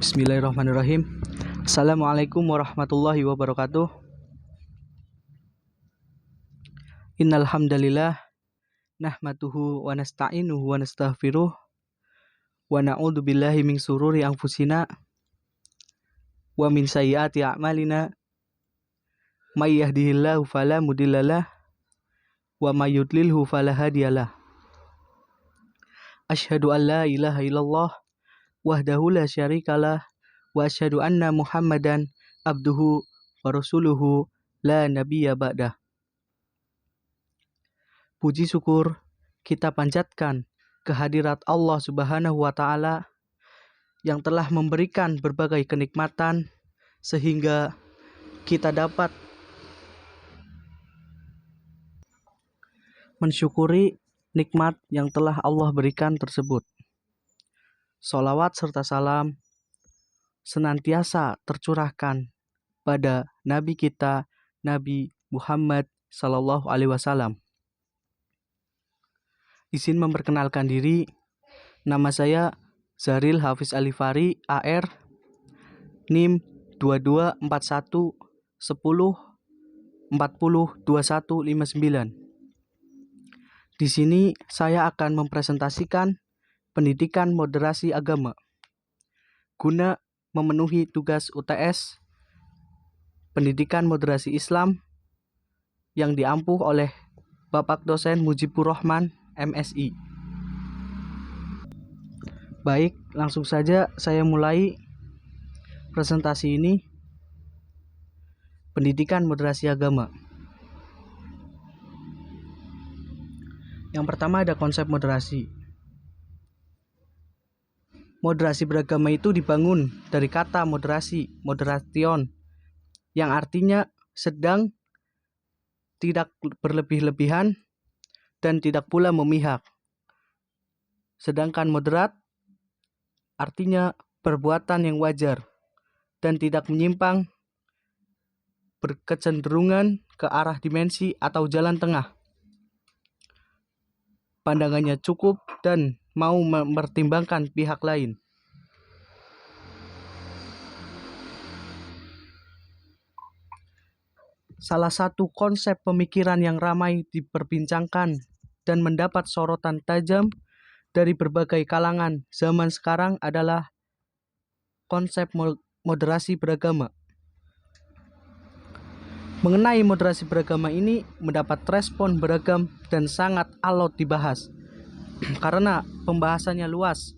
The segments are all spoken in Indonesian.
Bismillahirrahmanirrahim. Assalamualaikum warahmatullahi wabarakatuh. Innal hamdalillah nahmaduhu wa nasta'inuhu wa nastaghfiruh wa na'udzu billahi min sururi anfusina wa min sayyiati a'malina may yahdihillahu fala mudhillalah wa may yudlilhu fala hadiyalah. Asyhadu an la ilaha illallah wahdahu la syarikalah wa asyhadu anna Muhammadan abduhu wa rasuluhu la nabiyya ba'dah. Puji syukur kita panjatkan kehadirat Allah Subhanahu wa taala yang telah memberikan berbagai kenikmatan sehingga kita dapat mensyukuri nikmat yang telah Allah berikan tersebut. Sholawat serta salam senantiasa tercurahkan pada Nabi kita, Nabi Muhammad Sallallahu Alaihi Wasallam. Izin memperkenalkan diri, nama saya Zaril Hafiz Alifari, AR, NIM 2241 10 40 2159. Di sini saya akan mempresentasikan pendidikan moderasi agama guna memenuhi tugas UTS pendidikan moderasi Islam yang diampuh oleh Bapak Dosen Mujibur Rahman, MSI. Baik, langsung saja saya mulai presentasi ini. Pendidikan moderasi agama. Yang pertama ada konsep moderasi. Moderasi beragama itu dibangun dari kata moderasi, moderation, yang artinya sedang, tidak berlebih-lebihan, dan tidak pula memihak. Sedangkan moderat artinya perbuatan yang wajar dan tidak menyimpang, berkecenderungan ke arah dimensi atau jalan tengah. Pandangannya cukup dan mau mempertimbangkan pihak lain. Salah satu konsep pemikiran yang ramai diperbincangkan dan mendapat sorotan tajam dari berbagai kalangan zaman sekarang adalah konsep moderasi beragama. Mengenai moderasi beragama ini mendapat respon beragam dan sangat alot dibahas karena pembahasannya luas.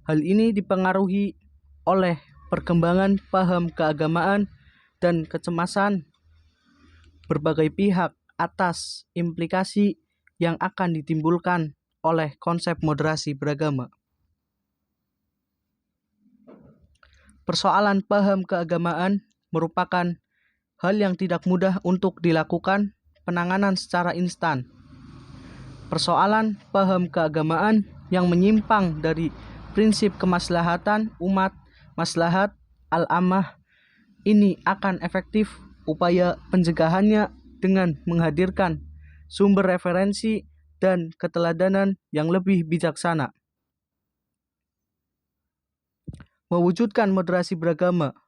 Hal ini dipengaruhi oleh perkembangan paham keagamaan dan kecemasan berbagai pihak atas implikasi yang akan ditimbulkan oleh konsep moderasi beragama. Persoalan paham keagamaan merupakan hal yang tidak mudah untuk dilakukan penanganan secara instan. Persoalan paham keagamaan yang menyimpang dari prinsip kemaslahatan umat, maslahat al-ammah, ini akan efektif upaya pencegahannya dengan menghadirkan sumber referensi dan keteladanan yang lebih bijaksana. Mewujudkan moderasi beragama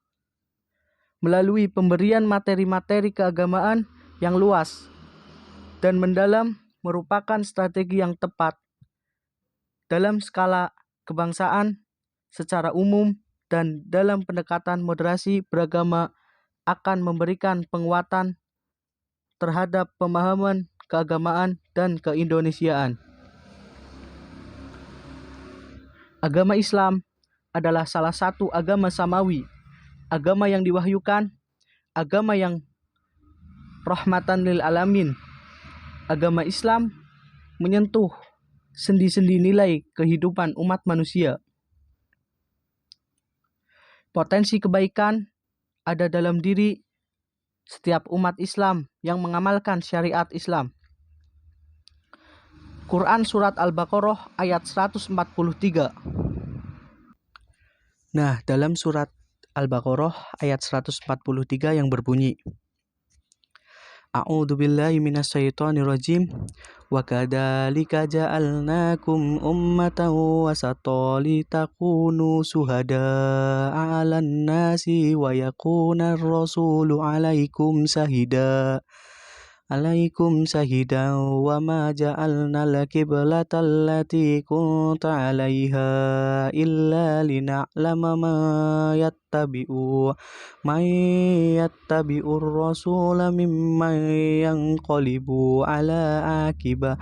melalui pemberian materi-materi keagamaan yang luas dan mendalam merupakan strategi yang tepat dalam skala kebangsaan secara umum dan dalam pendekatan moderasi beragama akan memberikan penguatan terhadap pemahaman keagamaan dan keindonesiaan. Agama Islam adalah salah satu agama samawi, agama yang diwahyukan, agama yang rahmatan lil alamin. Agama Islam menyentuh sendi-sendi nilai kehidupan umat manusia. Potensi kebaikan ada dalam diri setiap umat Islam yang mengamalkan syariat Islam. Quran Surat Al-Baqarah ayat 143. Nah, dalam surat Al-Baqarah ayat 143 yang berbunyi, A'udzu billahi minasyaitonir rajim. Wa kadzalika ja'alnakum ummatan wasata litakunu syuhada'a 'alan nasi wa yakunar rasulu 'alaikum shahidan wa ma ja'alna al-qiblata allati kunta 'alaiha illa lina'lama man yattabi'ur rasula mimman yanqalibu ala akibah.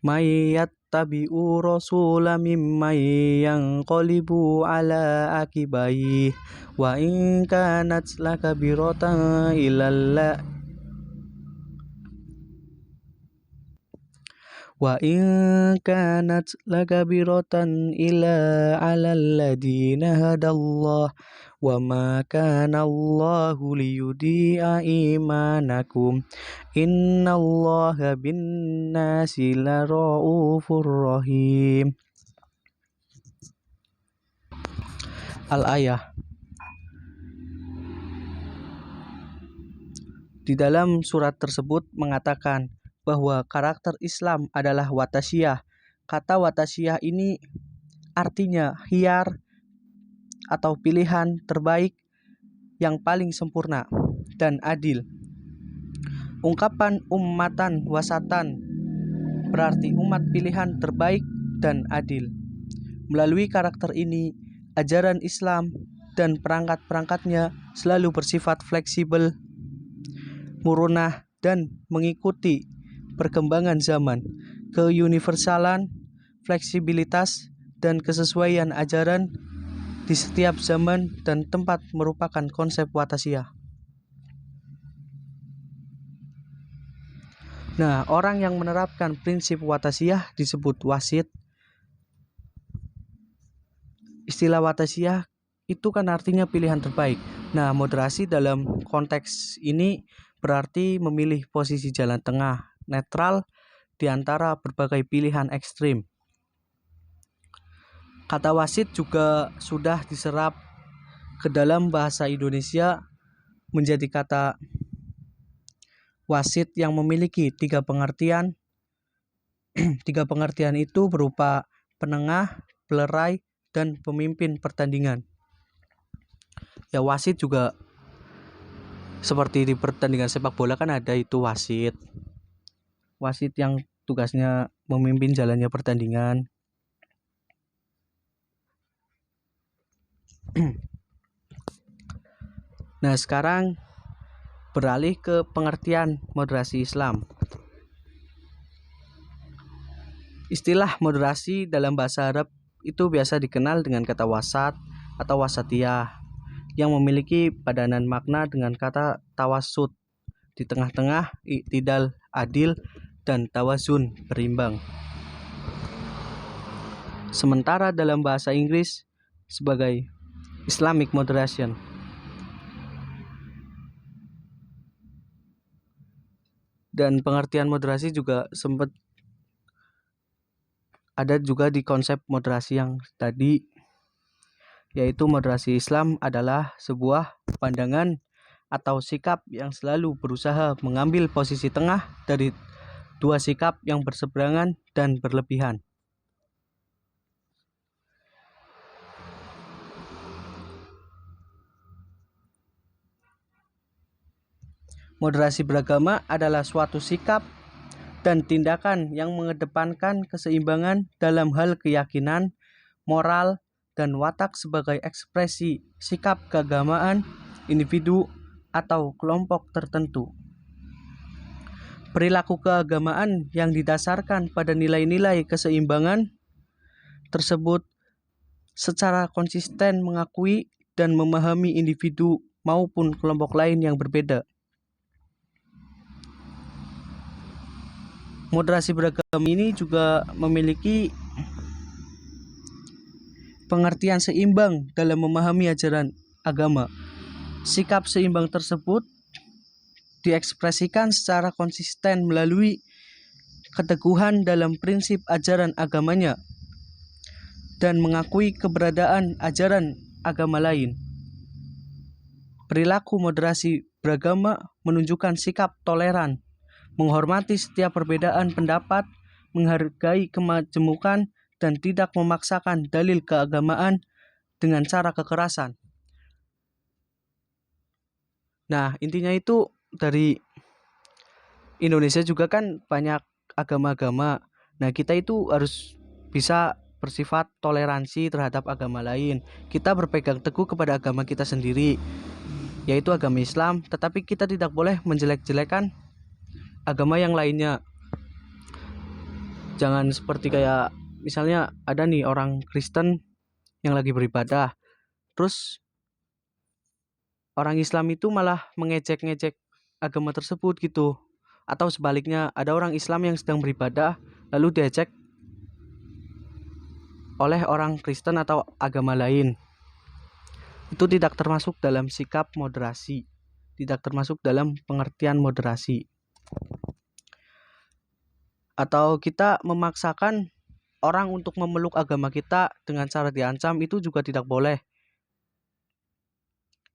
May yattabi'u rasula mimman yanqalibu ala akibai wa in kanat lakabiratan illa alal ladina hadallah wa ma kana Allahu liyudi'a imanakum innallaha binnasi laraufur rahim. Al-ayah. Di dalam surat tersebut mengatakan bahwa karakter Islam adalah watasiyah. Kata watasiyah ini artinya khiyar atau pilihan terbaik yang paling sempurna dan adil. Ungkapan ummatan wasatan berarti umat pilihan terbaik dan adil. Melalui karakter ini, ajaran Islam dan perangkat-perangkatnya selalu bersifat fleksibel, murunah, dan mengikuti perkembangan zaman. Keuniversalan, fleksibilitas, dan kesesuaian ajaran di setiap zaman dan tempat merupakan konsep watasiyah. Nah, orang yang menerapkan prinsip watasiyah disebut wasit. Istilah watasiyah itu kan artinya pilihan terbaik. Nah, moderasi dalam konteks ini berarti memilih posisi jalan tengah, netral di antara berbagai pilihan ekstrim. Kata wasit juga sudah diserap ke dalam bahasa Indonesia menjadi kata wasit yang memiliki 3 pengertian. 3 pengertian itu berupa penengah, pelerai, dan pemimpin pertandingan. Ya, wasit juga seperti di pertandingan sepak bola kan ada itu wasit. Wasit yang tugasnya memimpin jalannya pertandingan. Nah, sekarang beralih ke pengertian moderasi Islam. Istilah moderasi dalam bahasa Arab itu biasa dikenal dengan kata wasat atau wasatiyah yang memiliki padanan makna dengan kata tawassut, di tengah-tengah, i'tidal, adil, dan tawazun, berimbang. Sementara dalam bahasa Inggris sebagai Islamic moderation. Dan pengertian moderasi juga sempat ada juga di konsep moderasi yang tadi, yaitu moderasi Islam adalah sebuah pandangan atau sikap yang selalu berusaha mengambil posisi tengah dari 2 sikap yang berseberangan dan berlebihan. Moderasi beragama adalah suatu sikap dan tindakan yang mengedepankan keseimbangan dalam hal keyakinan, moral, dan watak sebagai ekspresi sikap keagamaan individu atau kelompok tertentu. Perilaku keagamaan yang didasarkan pada nilai-nilai keseimbangan tersebut secara konsisten mengakui dan memahami individu maupun kelompok lain yang berbeda. Moderasi beragama ini juga memiliki pengertian seimbang dalam memahami ajaran agama. Sikap seimbang tersebut diekspresikan secara konsisten melalui keteguhan dalam prinsip ajaran agamanya. dan mengakui keberadaan ajaran agama lain. Perilaku moderasi beragama menunjukkan sikap toleran, menghormati setiap perbedaan pendapat, menghargai kemajemukan, dan tidak memaksakan dalil keagamaan dengan cara kekerasan. Nah, intinya itu dari Indonesia juga kan banyak agama-agama. Nah, kita itu harus bisa bersifat toleransi terhadap agama lain. Kita berpegang teguh kepada agama kita sendiri, yaitu agama Islam, tetapi kita tidak boleh menjelek-jelekan agama yang lainnya. Jangan seperti kayak misalnya ada nih orang Kristen yang lagi beribadah, terus orang Islam itu malah mengejek-ngejek agama tersebut gitu. Atau sebaliknya, ada orang Islam yang sedang beribadah lalu diejek oleh orang Kristen atau agama lain. Itu tidak termasuk dalam sikap moderasi, tidak termasuk dalam pengertian moderasi. Atau kita memaksakan orang untuk memeluk agama kita dengan cara diancam, itu juga tidak boleh.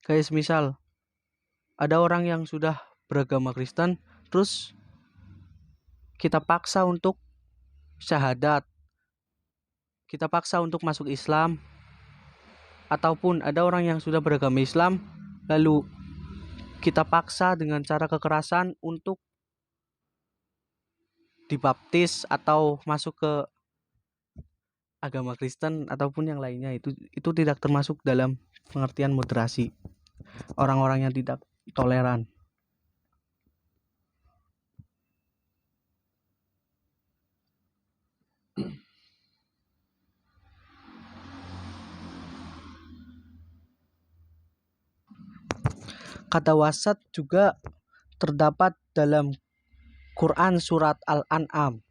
Kayak semisal ada orang yang sudah beragama Kristen, terus kita paksa untuk syahadat, kita paksa untuk masuk Islam. Ataupun ada orang yang sudah beragama Islam, lalu kita paksa dengan cara kekerasan untuk dibaptis atau masuk ke agama Kristen ataupun yang lainnya, itu tidak termasuk dalam pengertian moderasi. Orang-orang yang tidak toleran. Kata wasat juga terdapat dalam Quran surat Al-An'am.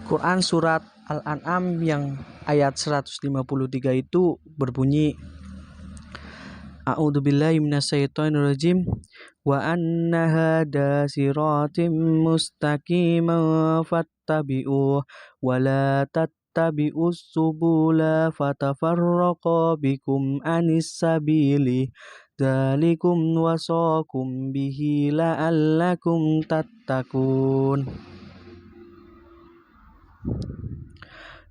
Quran surat Al-An'am yang ayat 153 itu berbunyi, A'udzubillahi minasyaitonirrajim, wa anna hada siratim mustaqiman fattabi'uh wa la tattabi'us subula fatafarraqa bikum anis sabili dzalikum wasaqum bihi la'allakum tattaqun.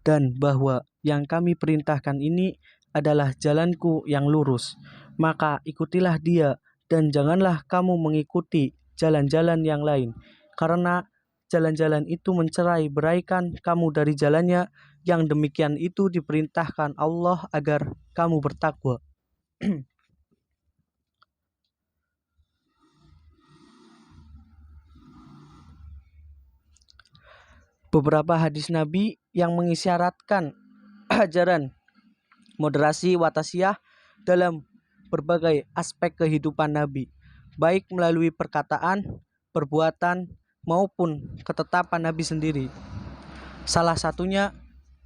Dan bahwa yang kami perintahkan ini adalah jalanku yang lurus, maka ikutilah dia dan janganlah kamu mengikuti jalan-jalan yang lain, karena jalan-jalan itu mencerai beraikan kamu dari jalannya. Yang demikian itu diperintahkan Allah agar kamu bertakwa. Beberapa hadis Nabi yang mengisyaratkan ajaran moderasi watasiyah dalam berbagai aspek kehidupan Nabi, baik melalui perkataan, perbuatan, maupun ketetapan Nabi sendiri. Salah satunya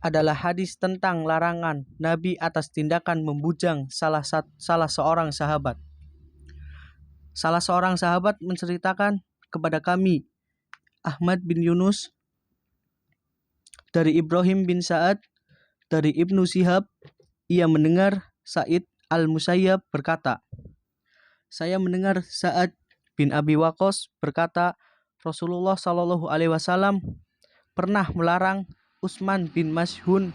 adalah hadis tentang larangan Nabi atas tindakan membujang salah seorang sahabat. Salah seorang sahabat menceritakan kepada kami, Ahmad bin Yunus, dari Ibrahim bin Sa'ad, dari Ibnu Syihab, ia mendengar Sa'id al-Musayyab berkata, saya mendengar Sa'ad bin Abi Waqqas berkata, Rasulullah Shallallahu Alaihi Wasallam pernah melarang Utsman bin Mas'un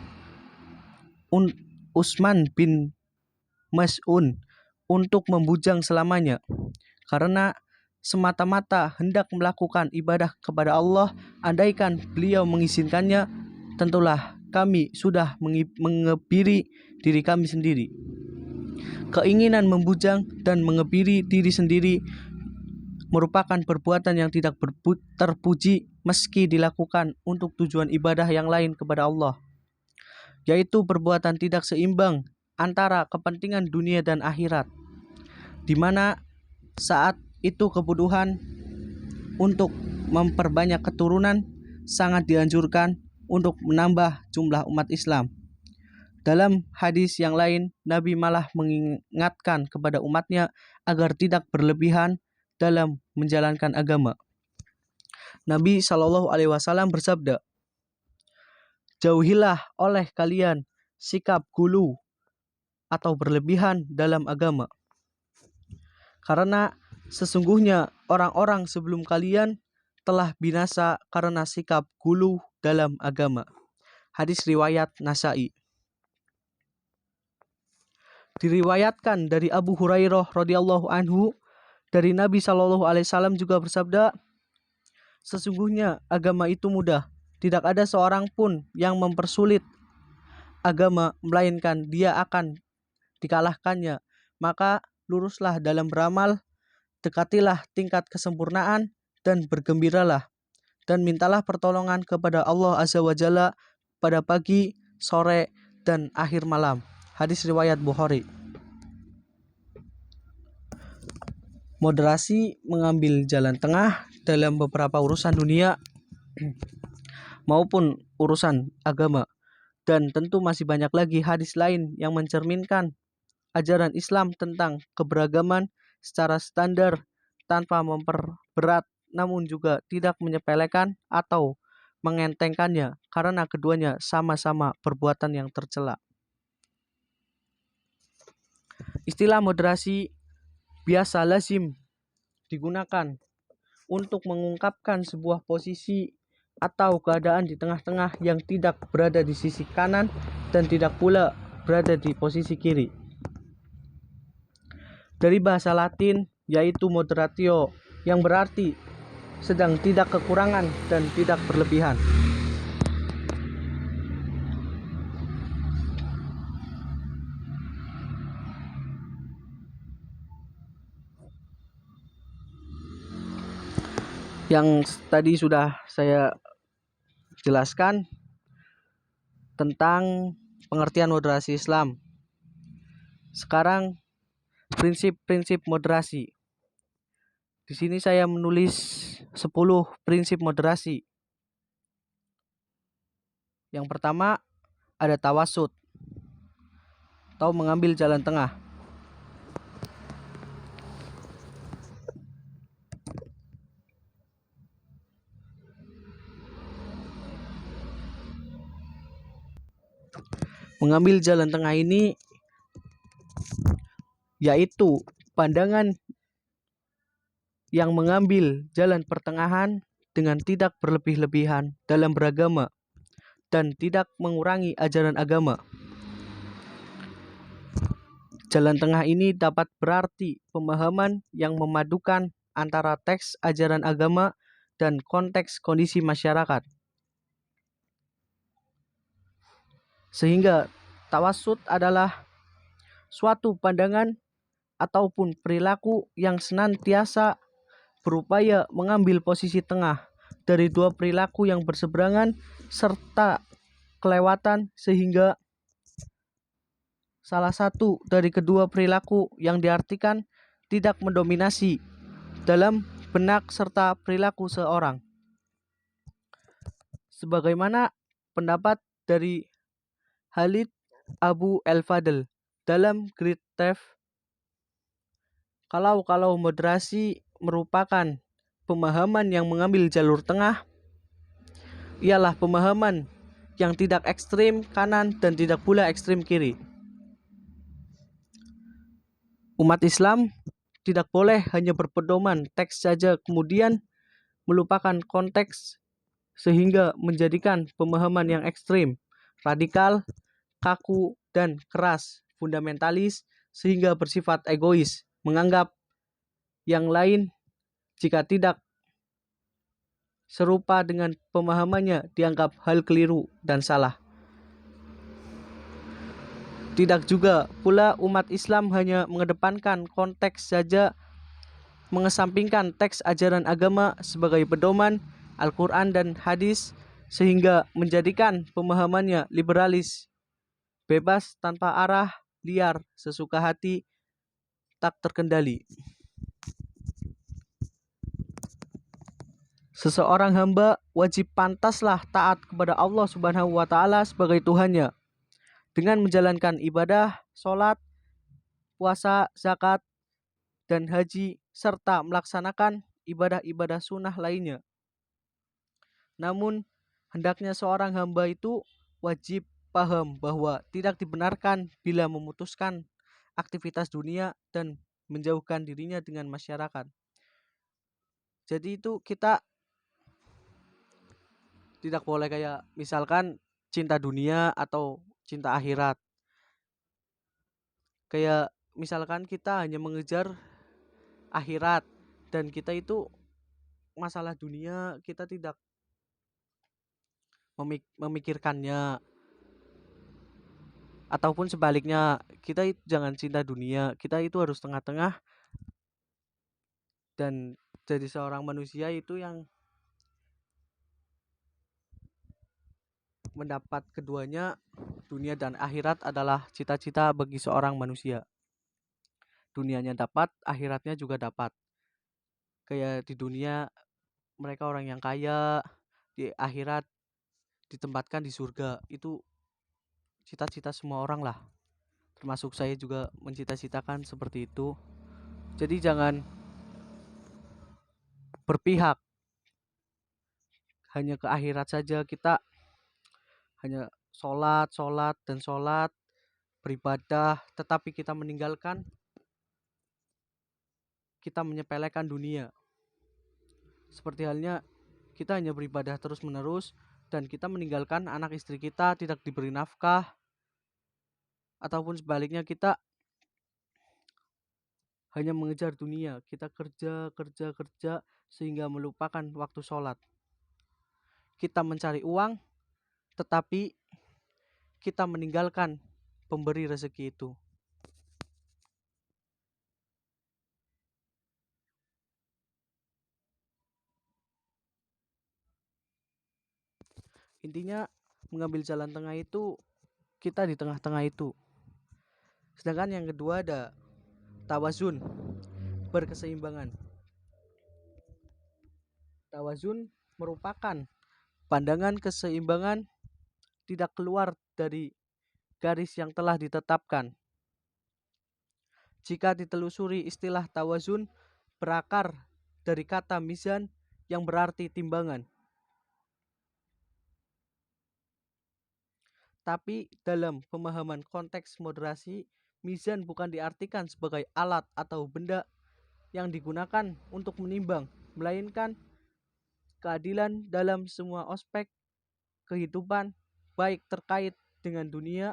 untuk membujang selamanya, karena semata-mata hendak melakukan ibadah kepada Allah. Andaikan beliau mengizinkannya, tentulah kami sudah mengebiri diri kami sendiri. Keinginan membujang dan mengebiri diri sendiri merupakan perbuatan yang tidak terpuji meski dilakukan untuk tujuan ibadah yang lain kepada Allah, yaitu perbuatan tidak seimbang antara kepentingan dunia dan akhirat, di mana saat itu kebutuhan untuk memperbanyak keturunan sangat dianjurkan untuk menambah jumlah umat Islam. Dalam hadis yang lain, Nabi malah mengingatkan kepada umatnya agar tidak berlebihan dalam menjalankan agama. Nabi Shallallahu Alaihi Wasallam bersabda, jauhilah oleh kalian sikap gulu atau berlebihan dalam agama, karena sesungguhnya orang-orang sebelum kalian telah binasa karena sikap gulu dalam agama. Hadis riwayat Nasa'i. Diriwayatkan dari Abu Hurairah radhiyallahu anhu, dari Nabi Shallallahu Alaihi Wasallam juga bersabda, sesungguhnya agama itu mudah, tidak ada seorang pun yang mempersulit agama, melainkan dia akan dikalahkannya. Maka luruslah dalam beramal, dekatilah tingkat kesempurnaan, dan bergembiralah, dan mintalah pertolongan kepada Allah Azza wa Jalla pada pagi, sore, dan akhir malam. Hadis riwayat Bukhari. Moderasi mengambil jalan tengah dalam beberapa urusan dunia maupun urusan agama. Dan tentu masih banyak lagi hadis lain yang mencerminkan ajaran Islam tentang keberagaman secara standar, tanpa memperberat namun juga tidak menyepelekan atau mengentengkannya, karena keduanya sama-sama perbuatan yang tercela. Istilah moderasi biasa lazim digunakan untuk mengungkapkan sebuah posisi atau keadaan di tengah-tengah yang tidak berada di sisi kanan dan tidak pula berada di posisi kiri. Dari bahasa Latin yaitu moderatio, yang berarti sedang tidak kekurangan dan tidak berlebihan. Yang tadi sudah saya jelaskan tentang pengertian moderasi Islam. Sekarang prinsip-prinsip moderasi. Di sini saya menulis 10 prinsip moderasi. Yang pertama ada tawasud atau mengambil jalan tengah. Mengambil jalan tengah ini yaitu pandangan yang mengambil jalan pertengahan dengan tidak berlebih-lebihan dalam beragama dan tidak mengurangi ajaran agama. Jalan tengah ini dapat berarti pemahaman yang memadukan antara teks ajaran agama dan konteks kondisi masyarakat, sehingga tawasud adalah suatu pandangan ataupun perilaku yang senantiasa berupaya mengambil posisi tengah dari dua perilaku yang berseberangan serta kelewatan, sehingga salah satu dari kedua perilaku yang diartikan tidak mendominasi dalam benak serta perilaku seorang. Sebagaimana pendapat dari Khalid Abu El-Fadl dalam Great Theft, kalau moderasi merupakan pemahaman yang mengambil jalur tengah, ialah pemahaman yang tidak ekstrim kanan dan tidak pula ekstrim kiri. Umat Islam tidak boleh hanya berpedoman teks saja kemudian melupakan konteks, sehingga menjadikan pemahaman yang ekstrim, radikal, kaku, dan keras, fundamentalis, sehingga bersifat egois, menganggap yang lain jika tidak serupa dengan pemahamannya dianggap hal keliru dan salah. Tidak juga pula umat Islam hanya mengedepankan konteks saja, mengesampingkan teks ajaran agama sebagai pedoman Al-Quran dan hadis, sehingga menjadikan pemahamannya liberalis, bebas tanpa arah, liar, sesuka hati, tak terkendali. Seseorang hamba wajib pantaslah taat kepada Allah Subhanahu wa Ta'ala sebagai Tuhannya dengan menjalankan ibadah, sholat, puasa, zakat, dan haji, serta melaksanakan ibadah-ibadah sunnah lainnya. Namun, hendaknya seorang hamba itu wajib paham bahwa tidak dibenarkan bila memutuskan aktivitas dunia dan menjauhkan dirinya dengan masyarakat. Jadi itu kita tidak boleh kayak misalkan cinta dunia atau cinta akhirat. Kayak misalkan kita hanya mengejar akhirat dan kita itu masalah dunia kita tidak memikirkannya, ataupun sebaliknya kita jangan cinta dunia, kita itu harus tengah-tengah dan jadi seorang manusia itu yang mendapat keduanya, dunia dan akhirat adalah cita-cita bagi seorang manusia. Dunianya dapat, akhiratnya juga dapat. Kayak di dunia mereka orang yang kaya, di akhirat ditempatkan di surga. Itu cita-cita semua orang lah. Termasuk saya juga mencita-citakan seperti itu. Jadi jangan berpihak hanya ke akhirat saja. Kita hanya sholat, sholat, dan sholat, beribadah, tetapi kita menyepelekan dunia. Seperti halnya kita hanya beribadah terus-menerus dan kita meninggalkan anak istri kita tidak diberi nafkah, ataupun sebaliknya kita hanya mengejar dunia, kita kerja, kerja, kerja sehingga melupakan waktu sholat. Kita mencari uang, tetapi kita meninggalkan pemberi rezeki itu. Intinya mengambil jalan tengah itu kita di tengah-tengah itu. Sedangkan yang kedua ada tawazun, berkeseimbangan. Tawazun merupakan pandangan keseimbangan tidak keluar dari garis yang telah ditetapkan. Jika ditelusuri istilah tawazun berakar dari kata mizan yang berarti timbangan. Tapi dalam pemahaman konteks moderasi, mizan bukan diartikan sebagai alat atau benda yang digunakan untuk menimbang, melainkan keadilan dalam semua aspek kehidupan, baik terkait dengan dunia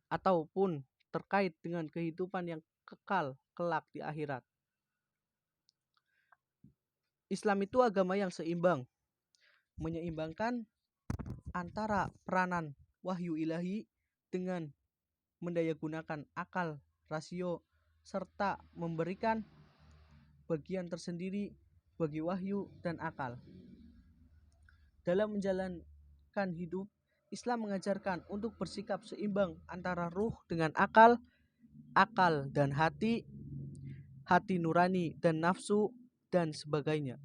ataupun terkait dengan kehidupan yang kekal kelak di akhirat. Islam itu agama yang seimbang, menyeimbangkan antara peranan wahyu ilahi dengan mendayagunakan akal, rasio, serta memberikan bagian tersendiri bagi wahyu dan akal. Dalam menjalankan hidup, Islam mengajarkan untuk bersikap seimbang antara ruh dengan akal, akal dan hati, hati nurani dan nafsu, dan sebagainya.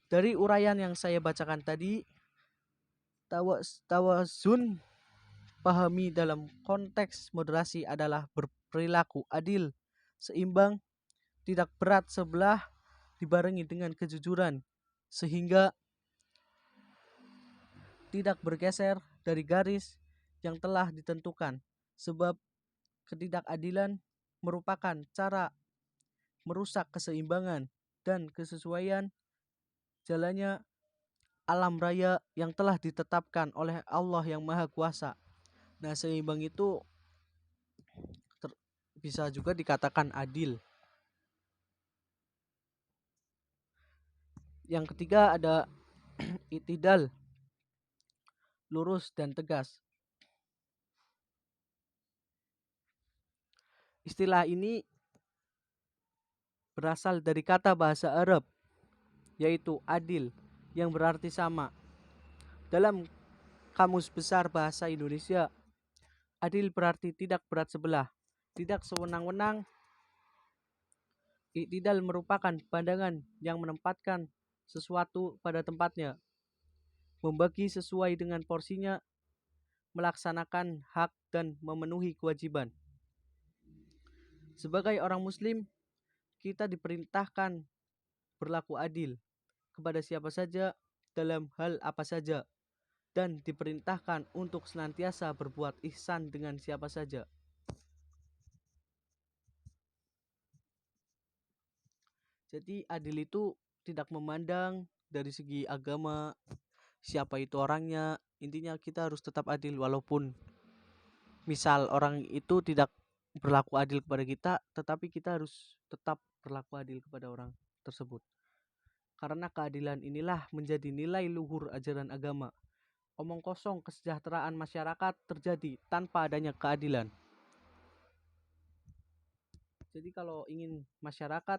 Dari uraian yang saya bacakan tadi, tawazun pahami dalam konteks moderasi adalah berperilaku adil, seimbang, tidak berat sebelah, dibarengi dengan kejujuran, sehingga tidak bergeser dari garis yang telah ditentukan. Sebab ketidakadilan merupakan cara merusak keseimbangan dan kesesuaian jalannya alam raya yang telah ditetapkan oleh Allah yang Maha Kuasa. Nah, seimbang itu bisa juga dikatakan adil. Yang ketiga ada itidal, lurus dan tegas. Istilah ini berasal dari kata bahasa Arab, yaitu adil, yang berarti sama. Dalam Kamus Besar Bahasa Indonesia, adil berarti tidak berat sebelah, tidak sewenang-wenang. Iktidal merupakan pandangan yang menempatkan sesuatu pada tempatnya, membagi sesuai dengan porsinya, melaksanakan hak dan memenuhi kewajiban. Sebagai orang muslim, kita diperintahkan berlaku adil kepada siapa saja, dalam hal apa saja, dan diperintahkan untuk senantiasa berbuat ihsan dengan siapa saja. Jadi adil itu tidak memandang dari segi agama, siapa itu orangnya. Intinya kita harus tetap adil walaupun misal orang itu tidak berlaku adil kepada kita, tetapi kita harus tetap berlaku adil kepada orang tersebut. Karena keadilan inilah menjadi nilai luhur ajaran agama. Omong kosong kesejahteraan masyarakat terjadi tanpa adanya keadilan. Jadi kalau ingin masyarakat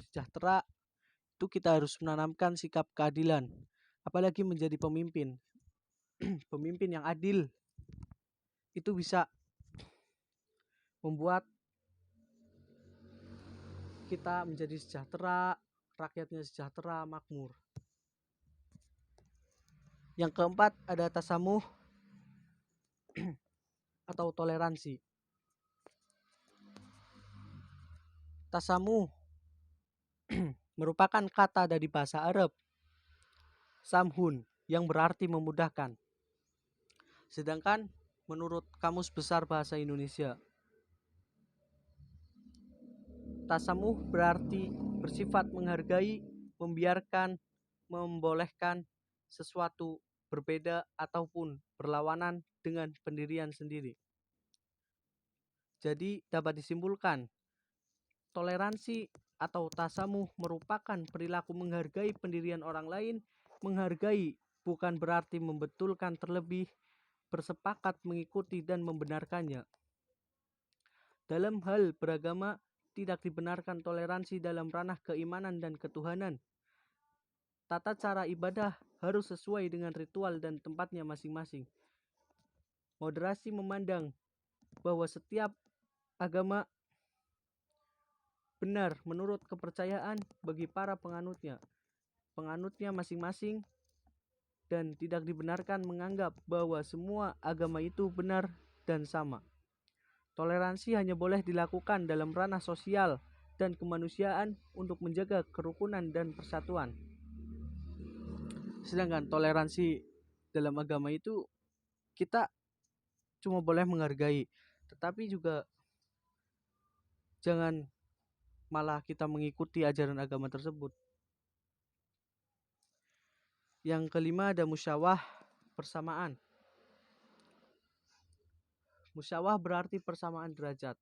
sejahtera, itu kita harus menanamkan sikap keadilan. Apalagi menjadi pemimpin. Pemimpin yang adil itu bisa membuat kita menjadi sejahtera, rakyatnya sejahtera, makmur. Yang keempat ada tasamuh atau toleransi. Tasamuh merupakan kata dari bahasa Arab samhun yang berarti memudahkan. Sedangkan menurut Kamus Besar Bahasa Indonesia, tasamuh berarti bersifat menghargai, membiarkan, membolehkan sesuatu berbeda ataupun berlawanan dengan pendirian sendiri. Jadi dapat disimpulkan, toleransi atau tasamuh merupakan perilaku menghargai pendirian orang lain. Menghargai bukan berarti membetulkan terlebih, bersepakat mengikuti dan membenarkannya. Dalam hal beragama, tidak dibenarkan toleransi dalam ranah keimanan dan ketuhanan. Tata cara ibadah harus sesuai dengan ritual dan tempatnya masing-masing. Moderasi memandang bahwa setiap agama benar menurut kepercayaan bagi para penganutnya masing-masing, dan tidak dibenarkan menganggap bahwa semua agama itu benar dan sama. Toleransi hanya boleh dilakukan dalam ranah sosial dan kemanusiaan untuk menjaga kerukunan dan persatuan. Sedangkan toleransi dalam agama itu kita cuma boleh menghargai, tetapi juga jangan malah kita mengikuti ajaran agama tersebut. Yang kelima ada musyawah persamaan. Musyawah berarti persamaan derajat.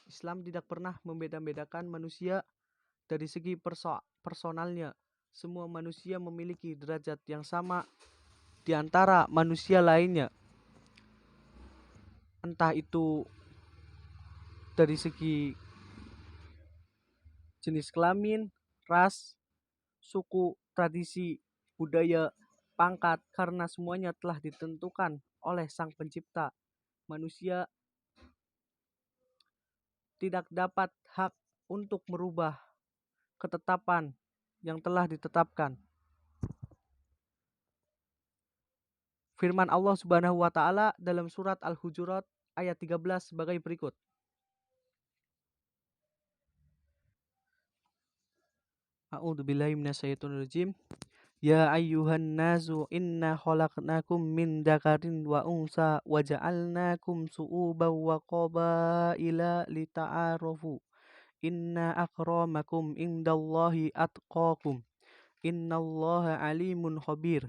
Islam tidak pernah membeda-bedakan manusia dari segi personalnya. Semua manusia memiliki derajat yang sama di antara manusia lainnya. Entah itu dari segi jenis kelamin, ras, suku, tradisi, budaya, pangkat, karena semuanya telah ditentukan oleh Sang Pencipta. Manusia tidak dapat hak untuk merubah ketetapan yang telah ditetapkan. Firman Allah Subhanahu wa taala dalam surat Al-Hujurat ayat 13 sebagai berikut. A'udzubillahi minasyaitonirrajim. Ya ayyuhan nasu inna khalaqnakum min dzakarin wa unsa wa ja'alnakum su'uban wa qabaila lita'arafu. Inna akramakum indallahi atqakum. Innallaha alimun khabir.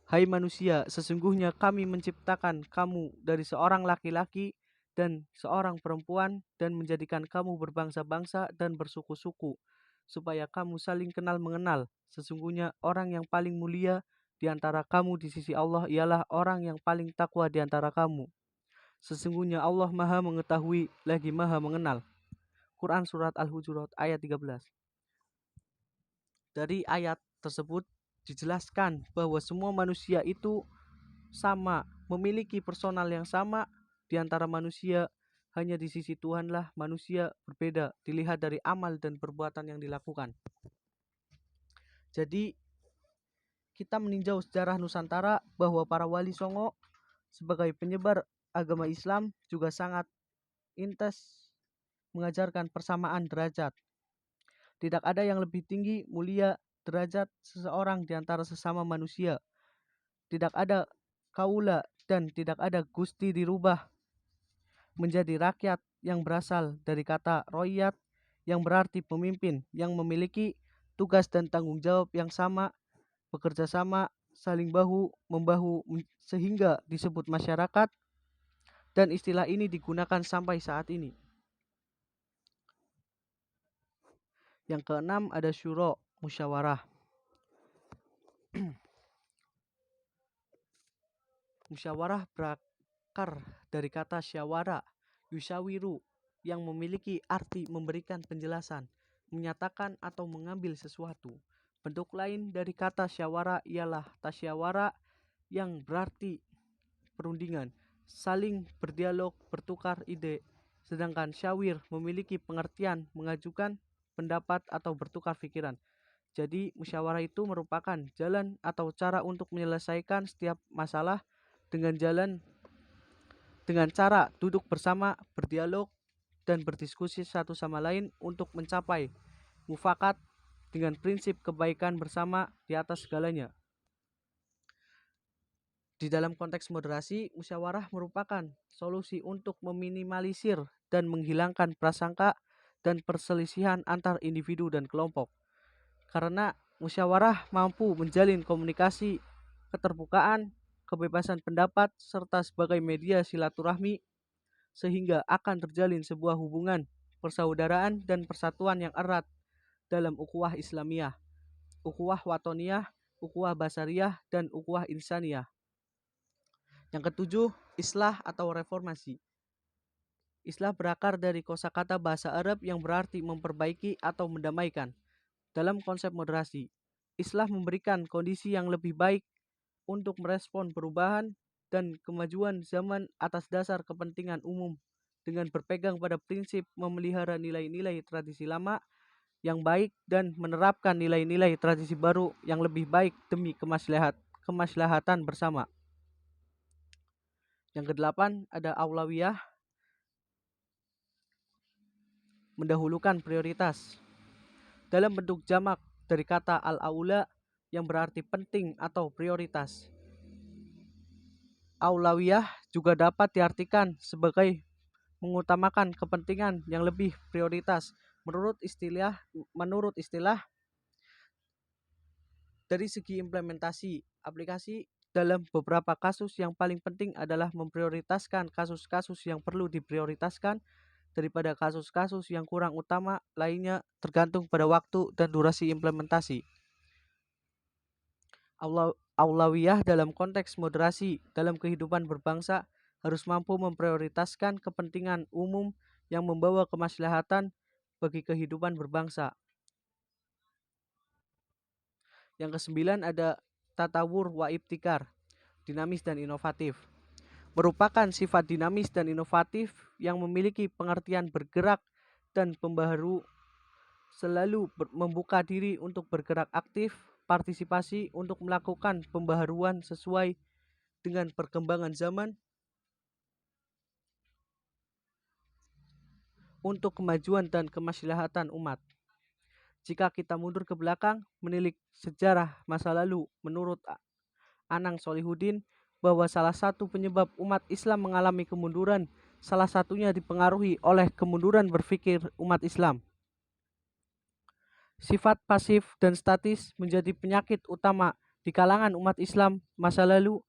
Hai manusia, sesungguhnya kami menciptakan kamu dari seorang laki-laki dan seorang perempuan dan menjadikan kamu berbangsa-bangsa dan bersuku-suku, supaya kamu saling kenal mengenal. Sesungguhnya orang yang paling mulia di antara kamu di sisi Allah ialah orang yang paling takwa di antara kamu. Sesungguhnya Allah Maha mengetahui lagi Maha mengenal. Quran Surat Al-Hujurat ayat 13. Dari ayat tersebut dijelaskan bahwa semua manusia itu sama, memiliki personal yang sama di antara manusia. Hanya di sisi Tuhanlah manusia berbeda, dilihat dari amal dan perbuatan yang dilakukan. Jadi kita meninjau sejarah Nusantara bahwa para wali songo sebagai penyebar agama Islam juga sangat intens mengajarkan persamaan derajat. Tidak ada yang lebih tinggi, mulia, derajat seseorang di antara sesama manusia. Tidak ada kaula dan tidak ada gusti dirubah menjadi rakyat yang berasal dari kata royat yang berarti pemimpin yang memiliki tugas dan tanggung jawab yang sama, bekerja sama, saling bahu membahu sehingga disebut masyarakat, dan istilah ini digunakan sampai saat ini. Yang keenam ada syuro, musyawarah. Musyawarah berakar dari kata syawara, yushawiru, yang memiliki arti memberikan penjelasan, menyatakan atau mengambil sesuatu. Bentuk lain dari kata syawara ialah tasyawara yang berarti perundingan, saling berdialog, bertukar ide. Sedangkan syawir memiliki pengertian mengajukan pendapat atau bertukar pikiran. Jadi musyawarah itu merupakan jalan atau cara untuk menyelesaikan setiap masalah dengan cara duduk bersama, berdialog, dan berdiskusi satu sama lain untuk mencapai mufakat dengan prinsip kebaikan bersama di atas segalanya. Di dalam konteks moderasi, musyawarah merupakan solusi untuk meminimalisir dan menghilangkan prasangka dan perselisihan antar individu dan kelompok. Karena musyawarah mampu menjalin komunikasi, keterbukaan, kebebasan pendapat, serta sebagai media silaturahmi, sehingga akan terjalin sebuah hubungan persaudaraan dan persatuan yang erat dalam ukhuwah Islamiyah, ukhuwah watoniyah, ukhuwah basariyah, dan ukhuwah insaniyah. Yang ketujuh, islah atau reformasi. Islah berakar dari kosakata bahasa Arab yang berarti memperbaiki atau mendamaikan. Dalam konsep moderasi, islah memberikan kondisi yang lebih baik untuk merespon perubahan dan kemajuan zaman atas dasar kepentingan umum dengan berpegang pada prinsip memelihara nilai-nilai tradisi lama yang baik dan menerapkan nilai-nilai tradisi baru yang lebih baik demi kemaslahatan bersama. Yang kedelapan ada aulawiyah, mendahulukan prioritas. Dalam bentuk jamak dari kata al-aula yang berarti penting atau prioritas. Aulawiyah juga dapat diartikan sebagai mengutamakan kepentingan yang lebih prioritas. Menurut istilah dari segi implementasi aplikasi, dalam beberapa kasus yang paling penting adalah memprioritaskan kasus-kasus yang perlu diprioritaskan daripada kasus-kasus yang kurang utama lainnya, tergantung pada waktu dan durasi implementasi. Aulawiyah dalam konteks moderasi dalam kehidupan berbangsa harus mampu memprioritaskan kepentingan umum yang membawa kemaslahatan bagi kehidupan berbangsa. Yang kesembilan ada tatawur wa ibtikar, dinamis dan inovatif. Merupakan sifat dinamis dan inovatif yang memiliki pengertian bergerak dan pembaharu, selalu membuka diri untuk bergerak aktif, partisipasi untuk melakukan pembaharuan sesuai dengan perkembangan zaman untuk kemajuan dan kemaslahatan umat. Jika kita mundur ke belakang menilik sejarah masa lalu, menurut Anang Solihuddin, bahwa salah satu penyebab umat Islam mengalami kemunduran, salah satunya dipengaruhi oleh kemunduran berpikir umat Islam. Sifat pasif dan statis menjadi penyakit utama di kalangan umat Islam masa lalu.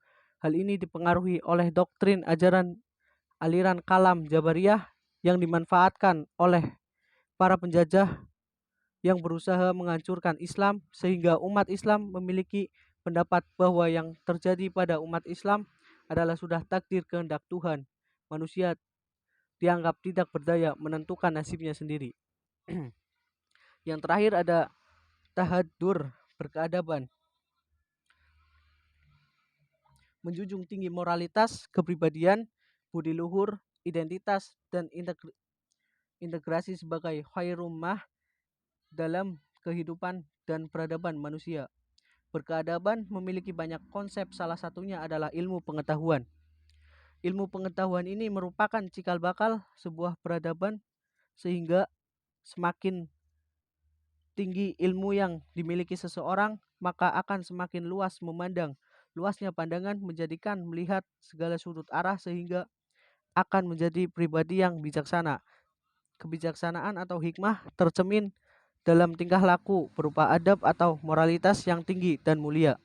Hal ini dipengaruhi oleh doktrin ajaran aliran kalam Jabariyah yang dimanfaatkan oleh para penjajah yang berusaha menghancurkan Islam, sehingga umat Islam memiliki pendapat bahwa yang terjadi pada umat Islam adalah sudah takdir kehendak Tuhan. Manusia dianggap tidak berdaya menentukan nasibnya sendiri. Yang terakhir ada tahadur, berkeadaban. Menjunjung tinggi moralitas, kepribadian, budi luhur, identitas, dan integrasi sebagai khairumah dalam kehidupan dan peradaban manusia. Berkeadaban memiliki banyak konsep, salah satunya adalah ilmu pengetahuan. Ilmu pengetahuan ini merupakan cikal bakal sebuah peradaban, sehingga semakin tinggi ilmu yang dimiliki seseorang, maka akan semakin luas memandang. Luasnya pandangan menjadikan melihat segala sudut arah sehingga akan menjadi pribadi yang bijaksana. Kebijaksanaan atau hikmah tercermin dalam tingkah laku berupa adab atau moralitas yang tinggi dan mulia.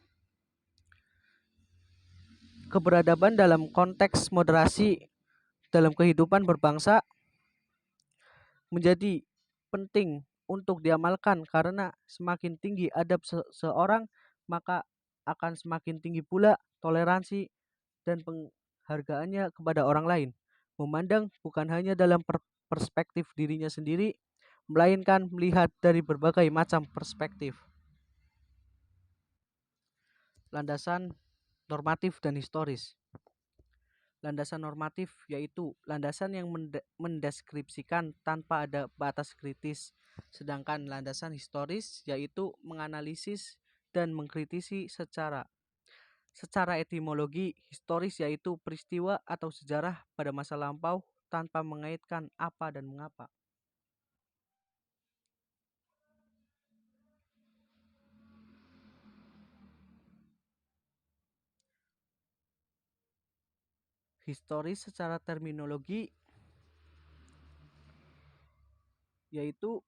Keberadaban dalam konteks moderasi dalam kehidupan berbangsa menjadi penting untuk diamalkan karena semakin tinggi adab seseorang maka akan semakin tinggi pula toleransi dan penghargaannya kepada orang lain. Memandang bukan hanya dalam perspektif dirinya sendiri, melainkan melihat dari berbagai macam perspektif. Landasan normatif dan historis. Landasan normatif yaitu landasan yang mendeskripsikan tanpa ada batas kritis, sedangkan landasan historis yaitu menganalisis dan mengkritisi secara etimologi. Historis yaitu peristiwa atau sejarah pada masa lampau tanpa mengaitkan apa dan mengapa. Historis secara terminologi yaitu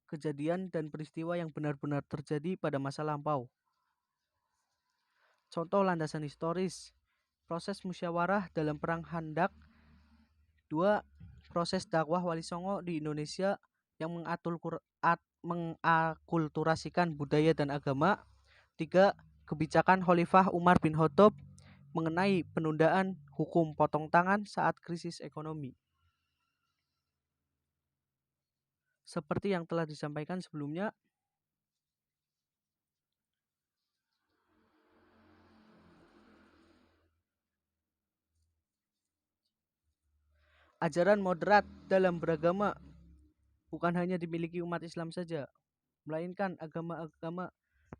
kejadian dan peristiwa yang benar-benar terjadi pada masa lampau. Contoh landasan historis: proses musyawarah dalam perang Handak. 2. Proses dakwah Wali Songo di Indonesia yang mengakulturasikan budaya dan agama. 3. Kebijakan Khalifah Umar bin Khattab mengenai penundaan hukum potong tangan saat krisis ekonomi. Seperti yang telah disampaikan sebelumnya, ajaran moderat dalam beragama bukan hanya dimiliki umat Islam saja, melainkan agama-agama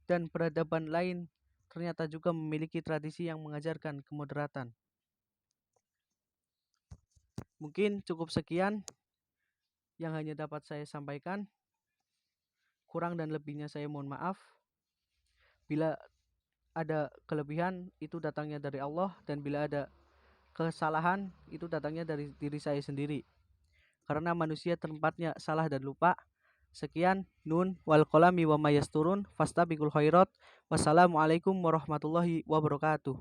dan peradaban lain ternyata juga memiliki tradisi yang mengajarkan kemoderatan. Mungkin cukup sekian yang hanya dapat saya sampaikan. Kurang dan lebihnya saya mohon maaf. Bila ada kelebihan itu datangnya dari Allah, dan bila ada kesalahan itu datangnya dari diri saya sendiri. Karena manusia tempatnya salah dan lupa. Sekian, nun wal qalami wa mayasturun fastabiqul khairat. Wassalamualaikum warahmatullahi wabarakatuh.